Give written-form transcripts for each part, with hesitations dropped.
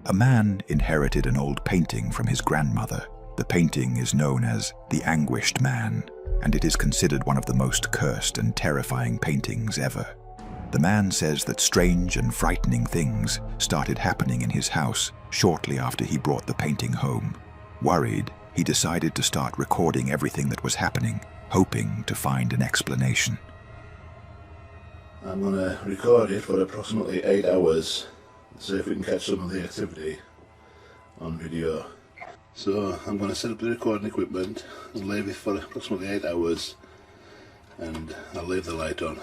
A man inherited an old painting from his grandmother. The painting is known as the Anguished Man, and it is considered one of the most cursed and terrifying paintings ever. The man says that strange and frightening things started happening in his house shortly after he brought the painting home. Worried, he decided to start recording everything that was happening, hoping to find an explanation. I'm going to record it for approximately 8 hours, see if we can catch some of the activity on video. So I'm going to set up the recording equipment and leave it for approximately 8 hours, and I'll leave the light on.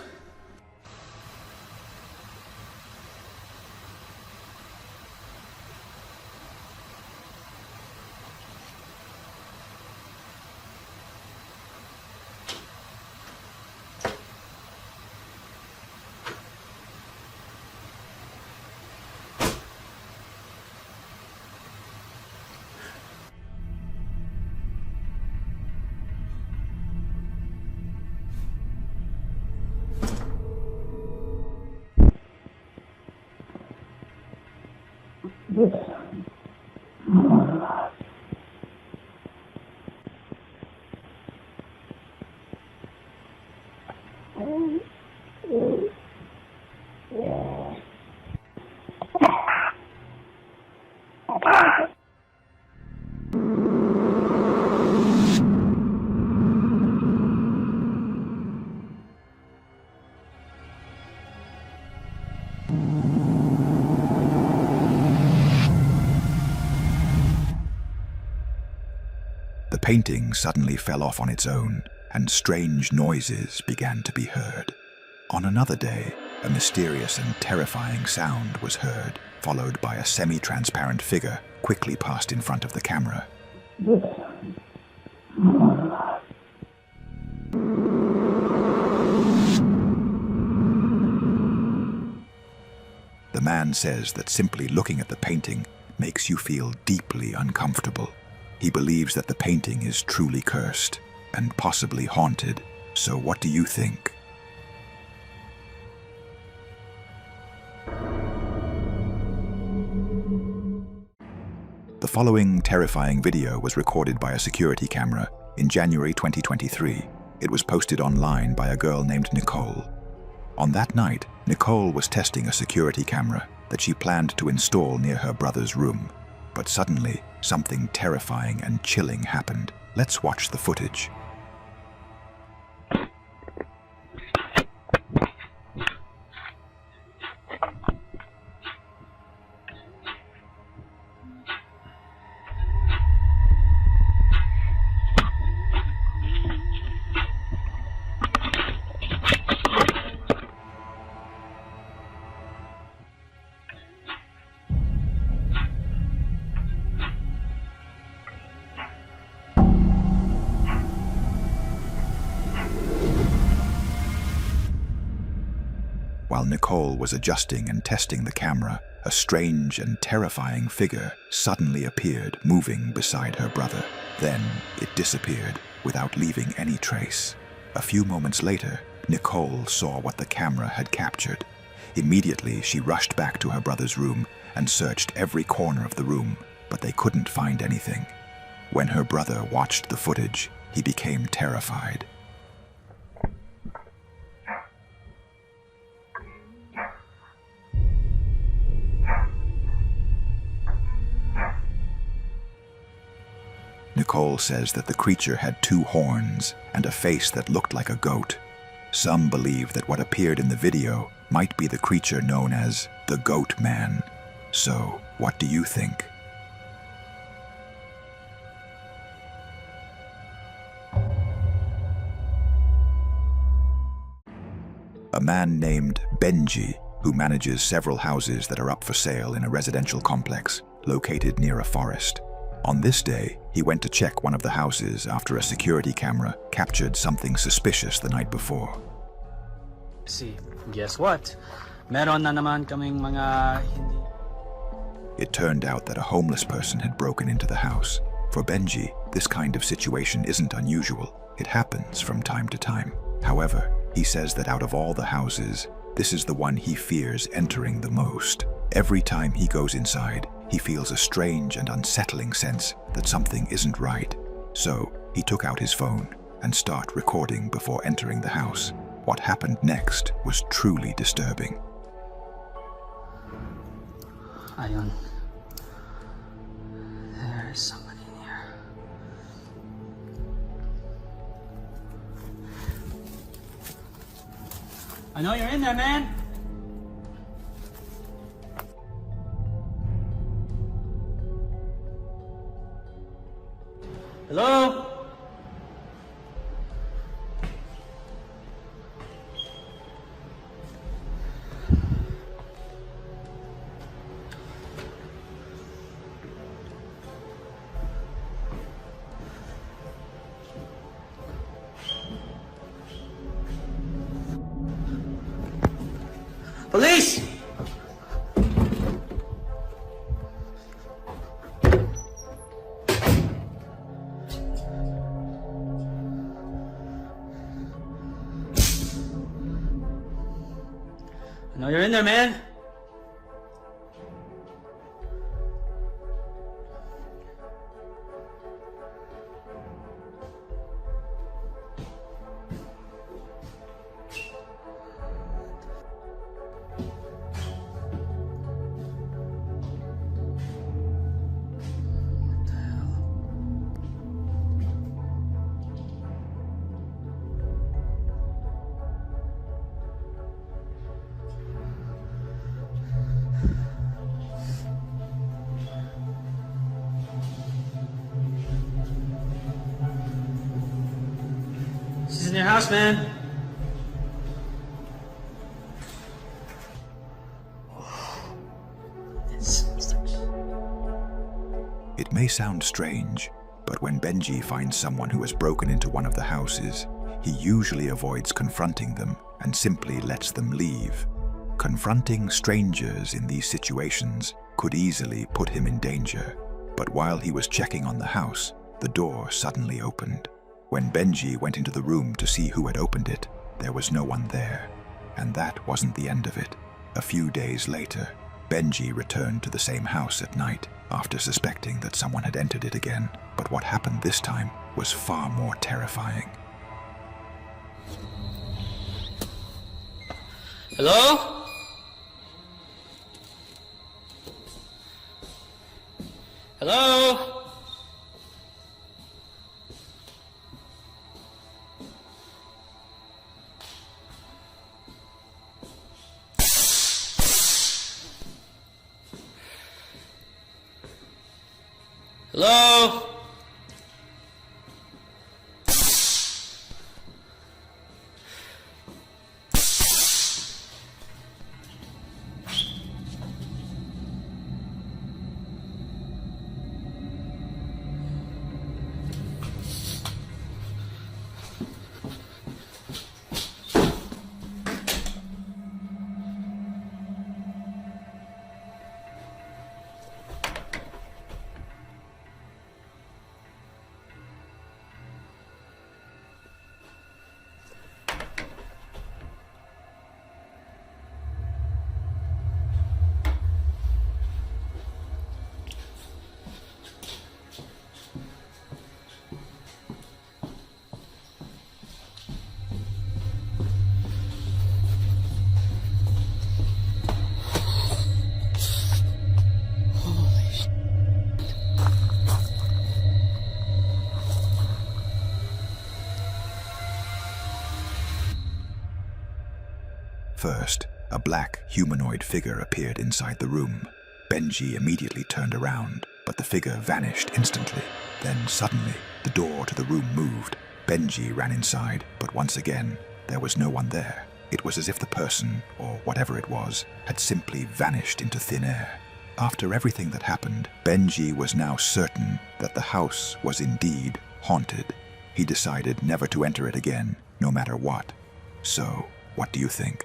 The painting suddenly fell off on its own, and strange noises began to be heard. On another day, a mysterious and terrifying sound was heard, followed by a semi-transparent figure quickly passed in front of the camera. The man says that simply looking at the painting makes you feel deeply uncomfortable. He believes that the painting is truly cursed and possibly haunted. So what do you think? The following terrifying video was recorded by a security camera in January 2023. It was posted online by a girl named Nicole. On that night, Nicole was testing a security camera that she planned to install near her brother's room. But suddenly, something terrifying and chilling happened. Let's watch the footage. While Nicole was adjusting and testing the camera, a strange and terrifying figure suddenly appeared, moving beside her brother. Then it disappeared without leaving any trace. A few moments later, Nicole saw what the camera had captured. Immediately, she rushed back to her brother's room and searched every corner of the room, but they couldn't find anything. When her brother watched the footage, he became terrified. Nicole says that the creature had 2 horns and a face that looked like a goat. Some believe that what appeared in the video might be the creature known as the Goatman. So, what do you think? A man named Benji, who manages several houses that are up for sale in a residential complex located near a forest. On this day, he went to check one of the houses after a security camera captured something suspicious the night before. See, guess what? Meron na naman kaming mga hindi... It turned out that a homeless person had broken into the house. For Benji, this kind of situation isn't unusual. It happens from time to time. However, he says that out of all the houses, this is the one he fears entering the most. Every time he goes inside, he feels a strange and unsettling sense that something isn't right. So he took out his phone and started recording before entering the house. What happened next was truly disturbing. Ayun. There's somebody in here. I know you're in there, man. Hello? Police! I know you're in there, man. She's in your house, man. It may sound strange, but when Benji finds someone who has broken into one of the houses, he usually avoids confronting them and simply lets them leave. Confronting strangers in these situations could easily put him in danger, but while he was checking on the house, the door suddenly opened. When Benji went into the room to see who had opened it, there was no one there. And that wasn't the end of it. A few days later, Benji returned to the same house at night after suspecting that someone had entered it again. But what happened this time was far more terrifying. Hello? Hello? Hello? First, a black humanoid figure appeared inside the room. Benji immediately turned around, but the figure vanished instantly. Then suddenly, the door to the room moved. Benji ran inside, but once again, there was no one there. It was as if the person, or whatever it was, had simply vanished into thin air. After everything that happened, Benji was now certain that the house was indeed haunted. He decided never to enter it again, no matter what. So, what do you think?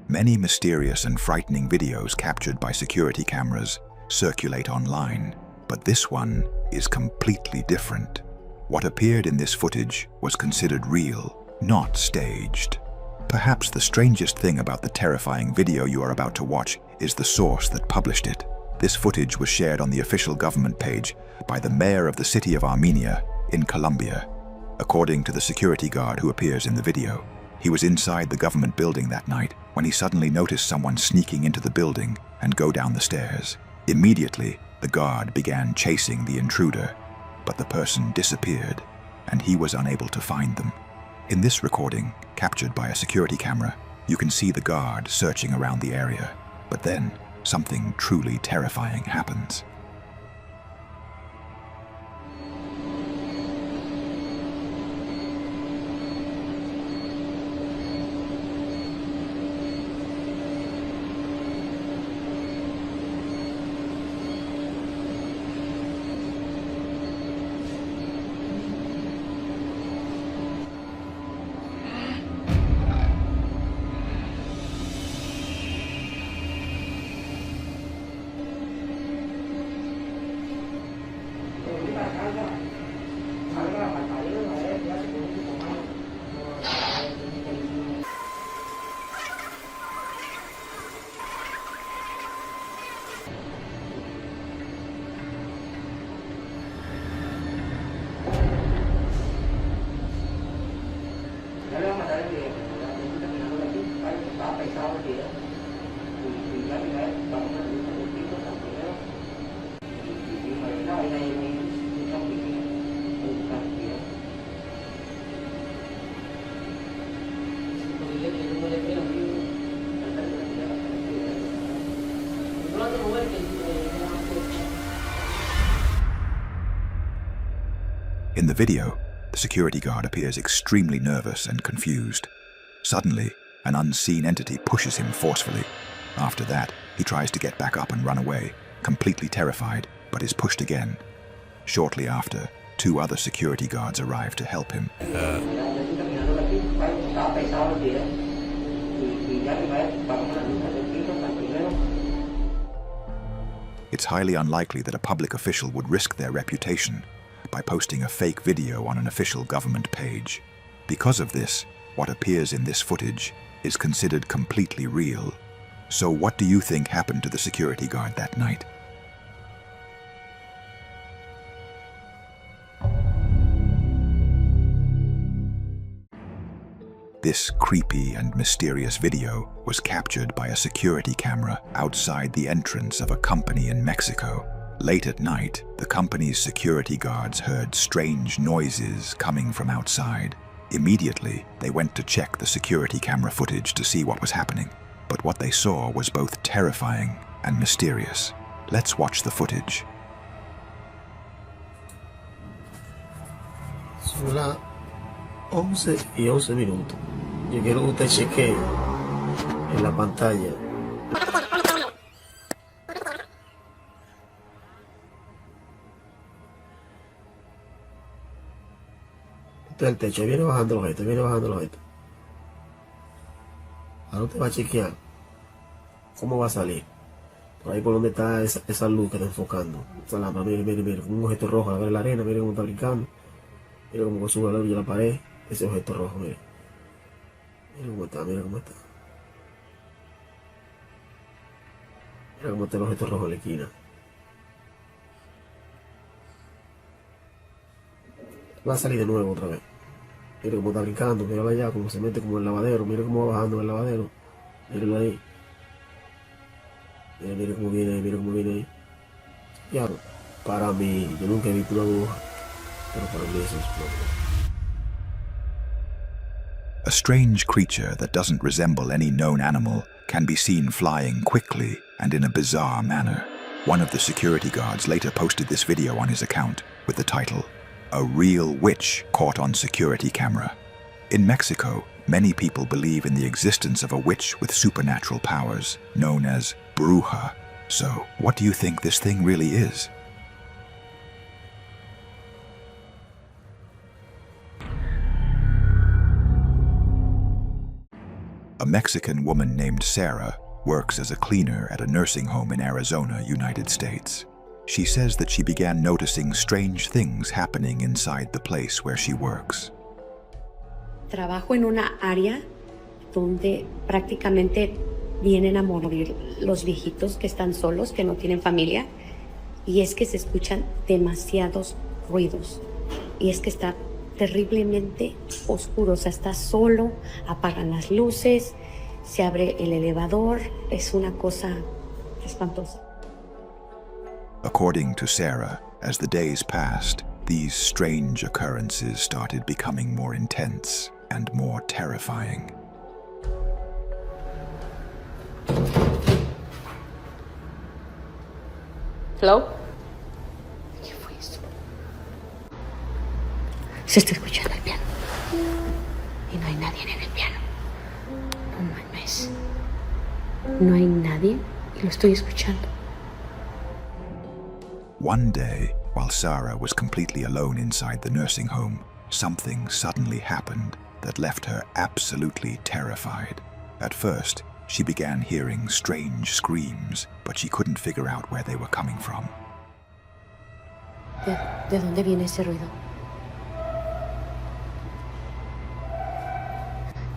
Many mysterious and frightening videos captured by security cameras circulate online, but this one is completely different. What appeared in this footage was considered real, not staged. Perhaps the strangest thing about the terrifying video you are about to watch is the source that published it. This footage was shared on the official government page by the mayor of the city of Armenia in Colombia. According to the security guard who appears in the video, he was inside the government building that night when he suddenly noticed someone sneaking into the building and go down the stairs. Immediately, the guard began chasing the intruder, but the person disappeared and he was unable to find them. In this recording, captured by a security camera, you can see the guard searching around the area, but then something truly terrifying happens. In the video, the security guard appears extremely nervous and confused. Suddenly, an unseen entity pushes him forcefully. After that, he tries to get back up and run away, completely terrified, but is pushed again. Shortly after, 2 other security guards arrive to help him. It's highly unlikely that a public official would risk their reputation by posting a fake video on an official government page. Because of this, what appears in this footage is considered completely real. So what do you think happened to the security guard that night? This creepy and mysterious video was captured by a security camera outside the entrance of a company in Mexico. Late at night, the company's security guards heard strange noises coming from outside. Immediately, they went to check the security camera footage to see what was happening. But what they saw was both terrifying and mysterious. Let's watch the footage. Son las 11:11. Yo quiero que usted chequee en la pantalla. Usted el techo viene bajando los objetos, Ahora usted va a chequear cómo va a salir. Por ahí por donde está esa luz que está enfocando. Esa lámpara, mire, con un objeto rojo, a ver la arena, mire cómo está brincando. Mire cómo sube la luz de la pared, ese objeto rojo, mire. Mire cómo está. Mira cómo está el objeto rojo en la esquina. Va a salir de nuevo otra vez. Mire cómo está brincando, míralo allá, cómo se mete como el lavadero, mire cómo va bajando el lavadero. Míralo ahí. Mire cómo viene ahí. Ya, para mí, yo nunca he visto una aguja, pero para mí eso es problema. A strange creature that doesn't resemble any known animal can be seen flying quickly and in a bizarre manner. One of the security guards later posted this video on his account with the title, "A Real Witch Caught on Security Camera." In Mexico, many people believe in the existence of a witch with supernatural powers, known as bruja. So, what do you think this thing really is? A Mexican woman named Sarah works as a cleaner at a nursing home in Arizona, United States. She says that she began noticing strange things happening inside the place where she works. trabajo en una área donde prácticamente vienen a morir los viejitos que están solos, que no tienen familia, y es que se escuchan demasiados ruidos, y es que está terriblemente oscuro, o sea, está solo, apagan las luces, se abre el elevador, es una cosa espantosa. According to Sarah, as the days passed, these strange occurrences started becoming more intense and more terrifying. ¿Hello? ¿Qué fue eso? Se está escuchando el piano. Y no hay nadie en el piano. No mames. No hay nadie y lo estoy escuchando. One day, while Sarah was completely alone inside the nursing home, something suddenly happened that left her absolutely terrified. At first, she began hearing strange screams, but she couldn't figure out where they were coming from. ¿De dónde viene ese ruido?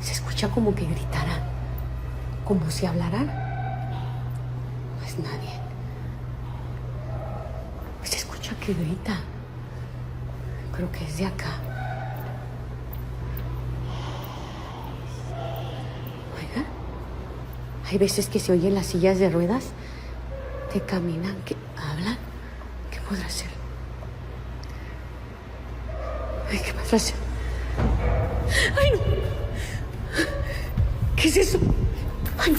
Se escucha como que gritaran, como si hablaran. No es nadie. Se escucha que grita. Creo que es de acá. Oiga, hay veces que se oyen las sillas de ruedas que caminan, que hablan. ¿Qué podrá ser? Ay, ¿qué podrá ser? ¡Ay, no! ¿Qué es eso? ¡Ay, no!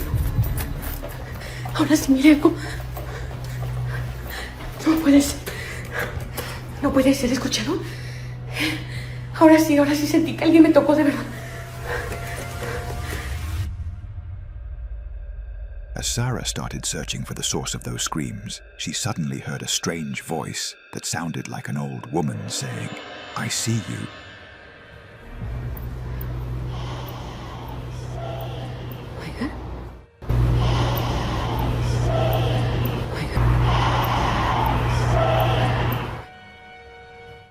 Ahora sí, mire algo. No puede ser. No puede ser, ¿escucharon? Ahora sí sentí que alguien me tocó de verdad. As Sarah started searching for the source of those screams, she suddenly heard a strange voice that sounded like an old woman saying, "I see you." Oiga.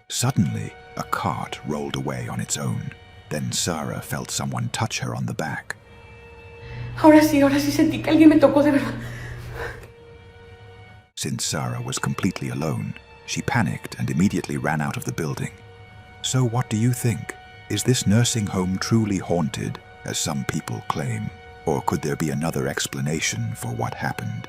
Suddenly, a cart rolled away on its own. Then Sarah felt someone touch her on the back. Ahora sí sentí que alguien me tocó de verdad. Since Sarah was completely alone, she panicked and immediately ran out of the building. So what do you think? Is this nursing home truly haunted, as some people claim? Or could there be another explanation for what happened?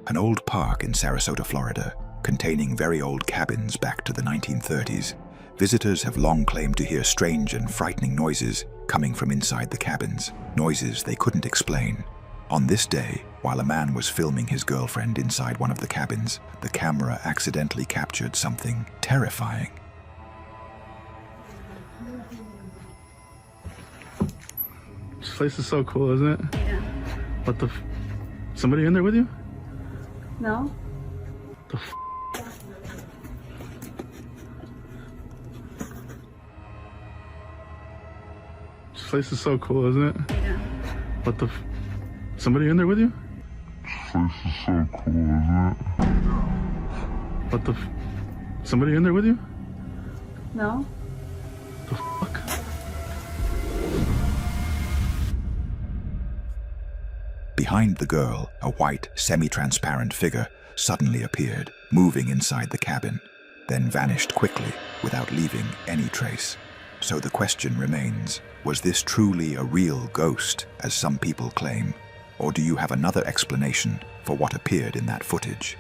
An old park in Sarasota, Florida, containing very old cabins back to the 1930s, visitors have long claimed to hear strange and frightening noises coming from inside the cabins, noises they couldn't explain. On this day, while a man was filming his girlfriend inside one of the cabins, the camera accidentally captured something terrifying. This place is so cool, isn't it? Yeah. What the somebody in there with you? No? The This place is so cool, isn't it? Yeah. What the somebody in there with you? This place is so cool, isn't it? What the somebody in there with you? No? The fuck? Behind the girl, a white, semi-transparent figure suddenly appeared, moving inside the cabin, then vanished quickly without leaving any trace. So the question remains, was this truly a real ghost, as some people claim, or do you have another explanation for what appeared in that footage?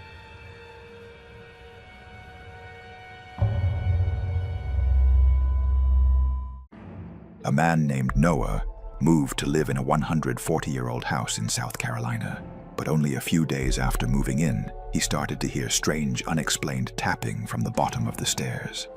A man named Noah moved to live in a 140-year-old house in South Carolina. But only a few days after moving in, he started to hear strange, unexplained tapping from the bottom of the stairs.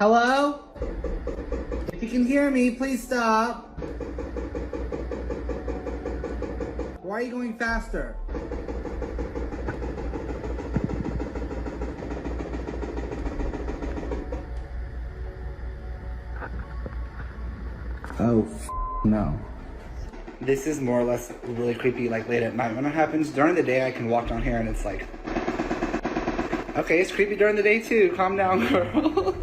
Hello? If you can hear me, please stop. Why are you going faster? Oh, no. This is more or less really creepy, like late at night when it happens. During the day, I can walk down here and it's like, okay, it's creepy during the day too. Calm down, girl.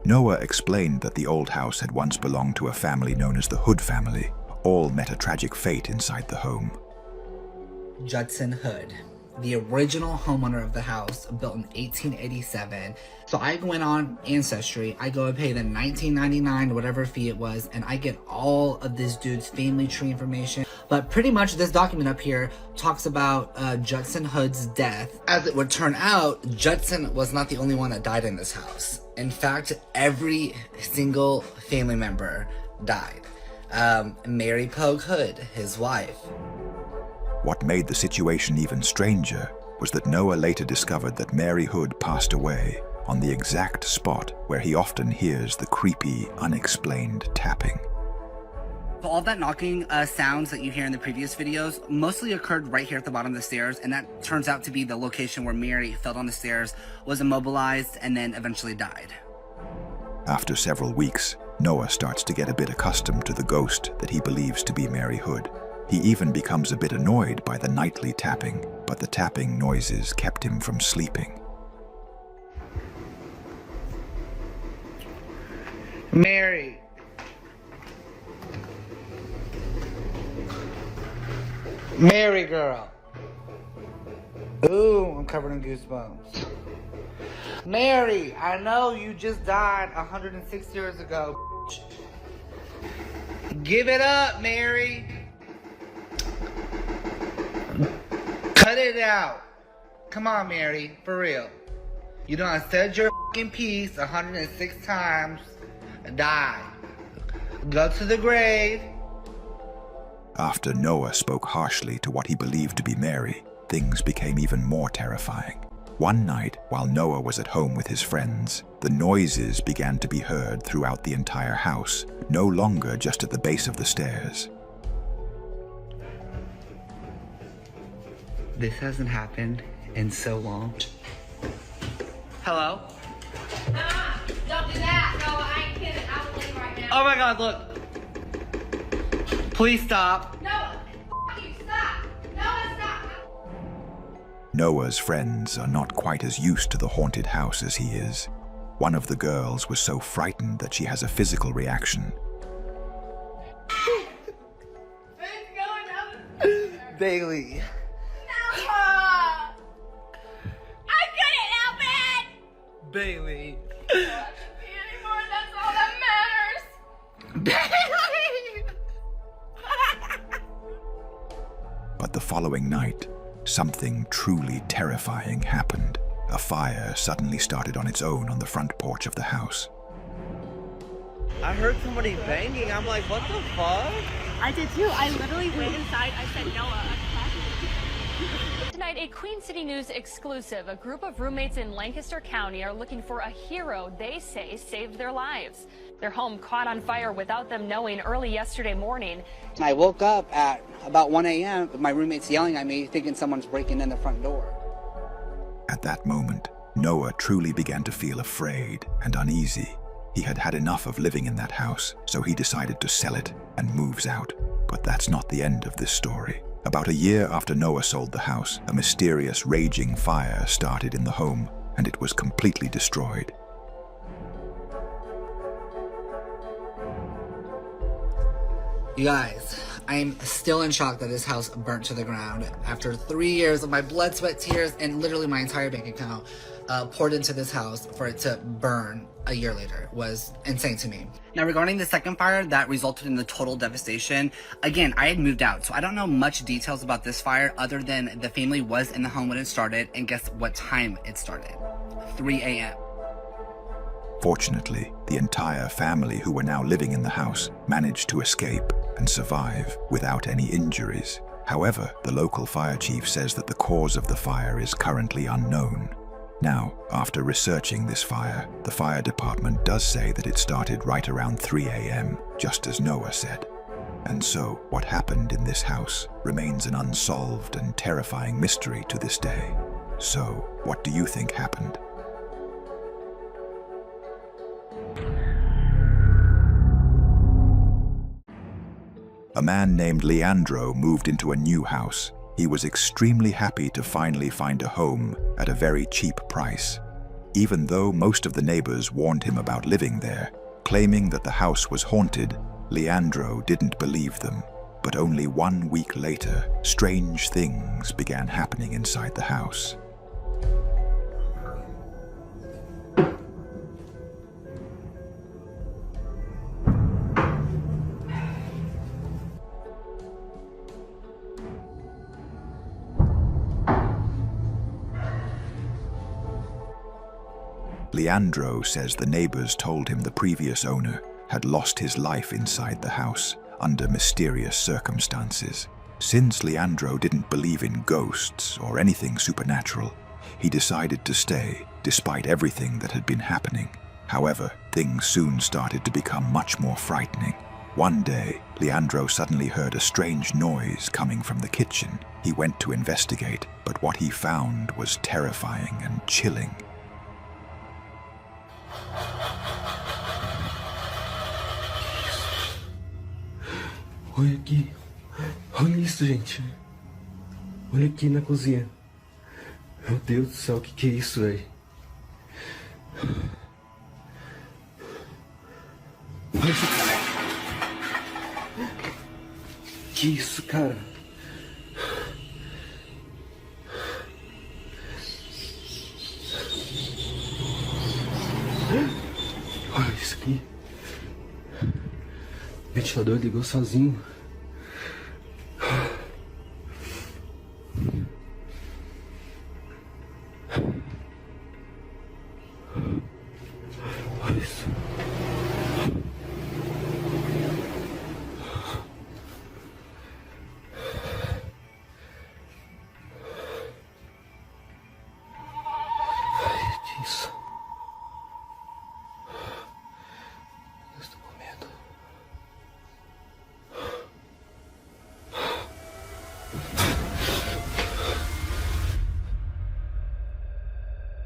Noah explained that the old house had once belonged to a family known as the Hood family. All met a tragic fate inside the home. Judson Hood, the original homeowner of the house, built in 1887. So I went on Ancestry, I go and pay the $19.99, whatever fee it was, and I get all of this dude's family tree information. But pretty much this document up here talks about Judson Hood's death. As it would turn out, Judson was not the only one that died in this house. In fact, every single family member died. Mary Pogue Hood, his wife. What made the situation even stranger was that Noah later discovered that Mary Hood passed away on the exact spot where he often hears the creepy, unexplained tapping. All that knocking sounds that you hear in the previous videos mostly occurred right here at the bottom of the stairs, and that turns out to be the location where Mary fell down the stairs, was immobilized, and then eventually died. After several weeks, Noah starts to get a bit accustomed to the ghost that he believes to be Mary Hood. He even becomes a bit annoyed by the nightly tapping, but the tapping noises kept him from sleeping. Mary! Mary girl! Ooh, I'm covered in goosebumps. Mary, I know you just died 106 years ago. Give it up, Mary! Cut it out. Come on, Mary, for real. You done said your f***ing piece 106 times. Die. Go to the grave. After Noah spoke harshly to what he believed to be Mary, things became even more terrifying. One night, while Noah was at home with his friends, the noises began to be heard throughout the entire house, no longer just at the base of the stairs. This hasn't happened in so long. Hello? Don't do that. No, I ain't kidding. I will leave right now. Oh my god, look. Please stop. No, you stop. No, stop. Noah's friends are not quite as used to the haunted house as he is. One of the girls was so frightened that she has a physical reaction. Bailey. I couldn't help it. Bailey. I don't love you anymore. That's all that matters. But the following night, something truly terrifying happened. A fire suddenly started on its own on the front porch of the house. I heard somebody banging. I'm like, what the fuck? I did too. I literally went inside. I said, Noah. Tonight, a Queen City News exclusive. A group of roommates in Lancaster County are looking for a hero they say saved their lives. Their home caught on fire without them knowing early yesterday morning. I woke up at about 1 a.m. with my roommates yelling at me, thinking someone's breaking in the front door. At that moment, Noah truly began to feel afraid and uneasy. He had had enough of living in that house, so he decided to sell it and moves out. But that's not the end of this story. About a year after Noah sold the house, a mysterious raging fire started in the home, and it was completely destroyed. You guys, I'm still in shock that this house burnt to the ground. After 3 years of my blood, sweat, tears, and literally my entire bank account poured into this house, for it to burn a year later was insane to me. Now, regarding the second fire that resulted in the total devastation, again, I had moved out, so I don't know much details about this fire other than the family was in the home when it started, and guess what time it started? 3 a.m. Fortunately, the entire family who were now living in the house managed to escape and survive without any injuries. However, the local fire chief says that the cause of the fire is currently unknown. Now, after researching this fire, the fire department does say that it started right around 3 a.m., just as Noah said. And so, what happened in this house remains an unsolved and terrifying mystery to this day. So, what do you think happened? a man named Leandro moved into a new house. He was extremely happy to finally find a home at a very cheap price. Even though most of the neighbors warned him about living there, claiming that the house was haunted, Leandro didn't believe them. But only 1 week later, strange things began happening inside the house. Leandro says the neighbors told him the previous owner had lost his life inside the house under mysterious circumstances. Since Leandro didn't believe in ghosts or anything supernatural, he decided to stay despite everything that had been happening. However, things soon started to become much more frightening. One day, Leandro suddenly heard a strange noise coming from the kitchen. He went to investigate, but what he found was terrifying and chilling. Olha aqui. Olha isso, gente. Olha aqui na cozinha. Meu Deus do céu, o que é isso, velho? Que isso, cara? Olha isso aqui. O ventilador ligou sozinho. Olha isso. Ai, que isso? Eu estou com medo.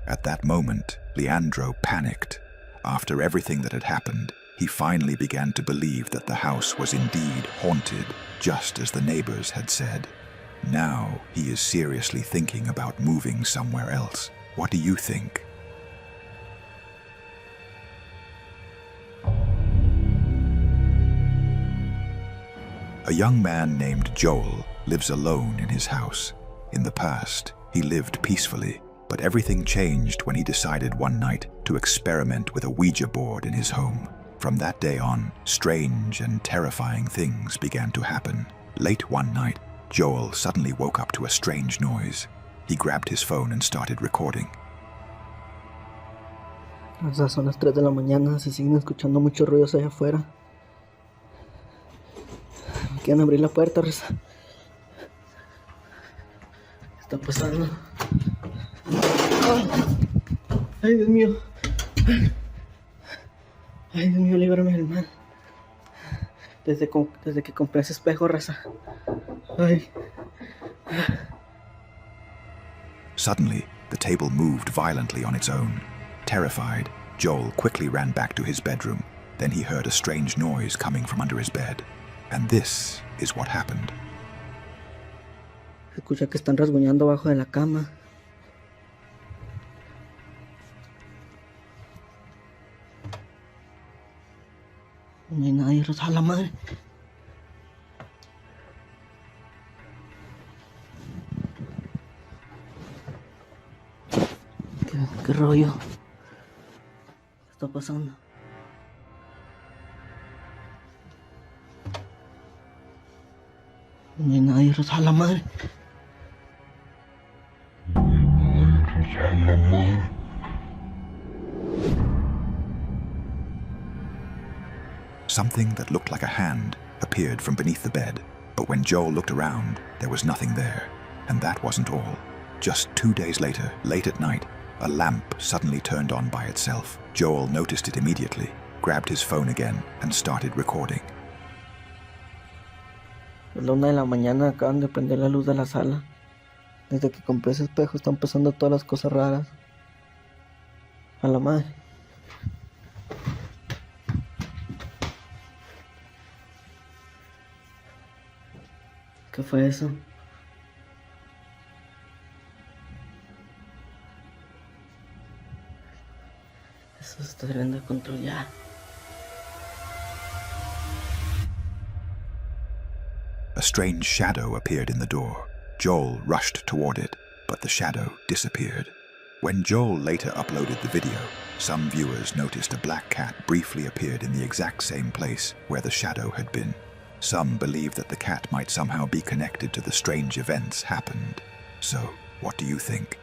At that moment, Leandro panicked. After everything that had happened, he finally began to believe that the house was indeed haunted, just as the neighbors had said. Now he is seriously thinking about moving somewhere else. What do you think? A young man named Joel lives alone in his house. In the past, he lived peacefully, but everything changed when he decided one night to experiment with a Ouija board in his home. From that day on, strange and terrifying things began to happen. Late one night, Joel suddenly woke up to a strange noise. He grabbed his phone and started recording. Ya son las 3 de la mañana, se siguen escuchando muchos ruidos allá afuera. Quieren abrir la puerta, Reza. ¿Qué está pasando? Ay, Dios mío. Ay, Dios mío, líbrame del mal. Desde que compré ese espejo, Raza. Ay. Suddenly, the table moved violently on its own. Terrified, Joel quickly ran back to his bedroom. Then he heard a strange noise coming from under his bed. And this is what happened. Se escucha que están rasguñando abajo de la cama. No hay nadie, Rosa, la madre. ¿Qué rollo? ¿Qué está pasando? No hay nadie, Rosa, la madre. Something that looked like a hand appeared from beneath the bed, but when Joel looked around, there was nothing there. And that wasn't all. Just 2 days later, late at night, a lamp suddenly turned on by itself. Joel noticed it immediately, grabbed his phone again, and started recording. A la 1 de la mañana acaban de prender la luz de la sala. Desde que compré ese espejo están pasando todas las cosas raras. A la madre. ¿Qué fue eso? Eso se está saliendo de control ya. A strange shadow appeared in the door. Joel rushed toward it, but the shadow disappeared. When Joel later uploaded the video, some viewers noticed a black cat briefly appeared in the exact same place where the shadow had been. Some believe that the cat might somehow be connected to the strange events happened. So, what do you think?